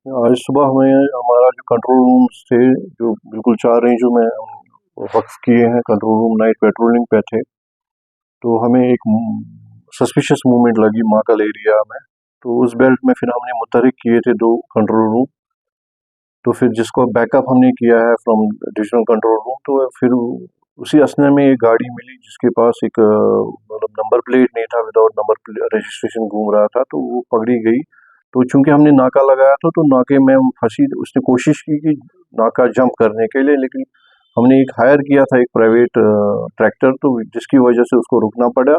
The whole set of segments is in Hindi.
आज सुबह हमें हमारा जो कंट्रोल रूम्स थे, जो बिल्कुल 4 रेंजों में वक़्फ़ किए हैं, कंट्रोल रूम नाइट पेट्रोलिंग पे थे। तो हमें एक सस्पिशियस मूवमेंट लगी माकल एरिया में, तो उस बेल्ट में फिर हमने मुतहरिक किए थे 2 कंट्रोल रूम। तो फिर जिसको बैकअप हमने किया है फ्रॉम डिविजनल कंट्रोल रूम, तो फिर उसी असने में एक गाड़ी मिली जिसके पास एक मतलब नंबर प्लेट नहीं था, विदाउट नंबर रजिस्ट्रेशन घूम रहा था, तो वो पकड़ी गई। तो चूंकि हमने नाका लगाया था, तो नाके में वो फंसी। उसने कोशिश की कि नाका जंप करने के लिए, लेकिन हमने एक हायर किया था एक प्राइवेट ट्रैक्टर, तो जिसकी वजह से उसको रुकना पड़ा।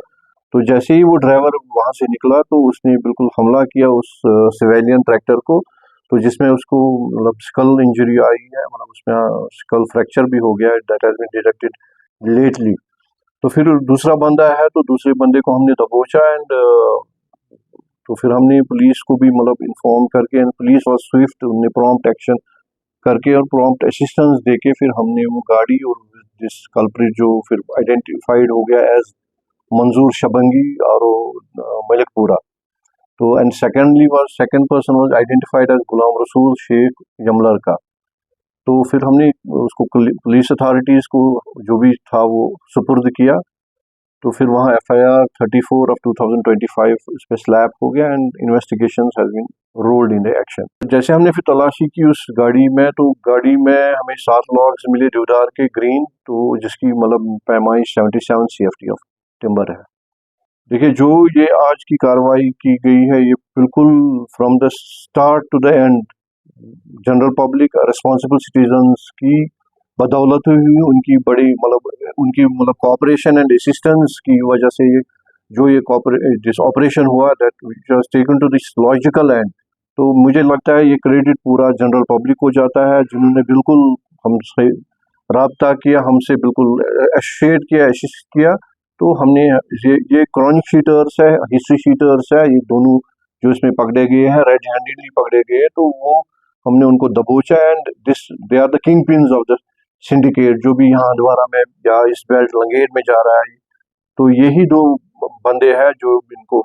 तो जैसे ही वो ड्राइवर वहां से निकला, तो उसने बिल्कुल हमला किया उस सिविलियन ट्रैक्टर को, तो जिसमें उसको मतलब स्कल इंजरी आई है, मतलब उसमें स्कल फ्रैक्चर भी हो गया है, that has been detected lately. तो फिर दूसरा बंदा है, तो दूसरे बंदे को हमने दबोचा एंड तो फिर हमने पुलिस को भी मतलब इन्फॉर्म करके, एंड पुलिस वाज स्विफ्ट, उन्होंने प्रॉम्प्ट एक्शन करके और प्रॉम्प्ट असिस्टेंस देके फिर हमने वो गाड़ी और जिस कल्प्रिट जो फिर आइडेंटिफाइड हो गया एज मंजूर शबंगी और मलिकपुरा। तो and second person was identified as Ghulam Rasool Sheikh यमलर का। तो फिर हमने उसको पुलिस अथॉरिटीज को जो भी था वो सुपुर्द किया। तो फिर वहाँ FIR 34 ऑफ 2025 इस पे स्लैप हो गया and investigations has been rolled in action. जैसे हमने फिर तलाशी की उस गाड़ी में, तो गाड़ी में हमें 7 लॉग्स मिले देवदार के ग्रीन, तो जिसकी मतलब पैमाइश 77 CFT ऑफ टिम्बर है। देखिए, जो ये आज की कार्रवाई की गई है, ये बिल्कुल from the start to the end general public, responsible citizens की बदौलत हुई, उनकी बड़ी मतलब कोऑपरेशन एंड असिस्टेंस की वजह से ये जो ये दिस ऑपरेशन हुआ, that which was taken to this logical end. तो मुझे लगता है ये क्रेडिट पूरा जनरल पब्लिक को जाता है, जिन्होंने बिल्कुल हमसे राब्ता किया, हमसे बिल्कुल एसोसिएट किया, असिस्ट किया। तो हमने ये क्रॉनिक शीटर्स है, हिस्ट्री शीटर्स है, ये दोनों जो इसमें पकड़े गए हैं, रेड हैंडेडली पकड़े गए हैं, तो वो हमने उनको दबोचा and they are the kingpins of the syndicate, जो भी यहाँ हंदवारा में या इस बेल्ट लंगेर में जा रहा है। तो यही 2 बंदे हैं जो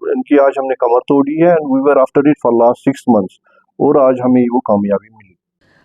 इनकी आज हमने कमर तोड़ी है, and we were after it for last 6 months, और आज हमें वो कामयाबी मिली।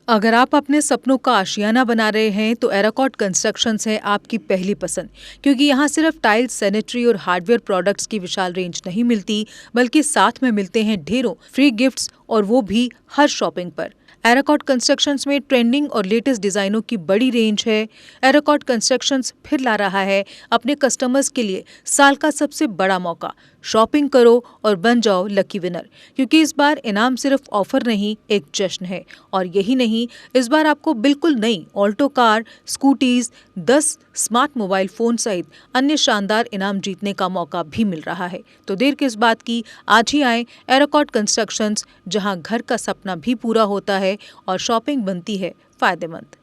अगर आप अपने सपनों का आशियाना बना रहे हैं तो एराकॉट कंस्ट्रक्शंस है आपकी पहली पसंद, क्योंकि यहाँ सिर्फ टाइल्स, सैनिटरी और हार्डवेयर प्रोडक्ट्स की विशाल रेंज नहीं मिलती, बल्कि साथ में मिलते हैं ढेरों फ्री गिफ्ट्स, और वो भी हर शॉपिंग पर। एराकॉट कंस्ट्रक्शंस में ट्रेंडिंग और लेटेस्ट डिजाइनों की बड़ी रेंज है। एराकॉट कंस्ट्रक्शंस फिर ला रहा है अपने कस्टमर्स के लिए साल का सबसे बड़ा मौका। शॉपिंग करो और बन जाओ लकी विनर, क्योंकि इस बार इनाम सिर्फ ऑफर नहीं, एक जश्न है। और यही नहीं, इस बार आपको बिल्कुल नई Alto car, scooties, 10 smart mobile phone सहित अन्य शानदार इनाम जीतने का मौका भी मिल रहा है। तो देर किस बात की, आज ही आए एराकॉट कंस्ट्रक्शंस, जहां घर का सपना भी पूरा होता है और शॉपिंग बनती है फायदेमंद।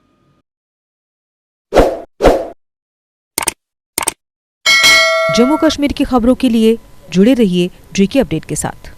जम्मू कश्मीर की खबरों के लिए जुड़े रहिए JK अपडेट के साथ।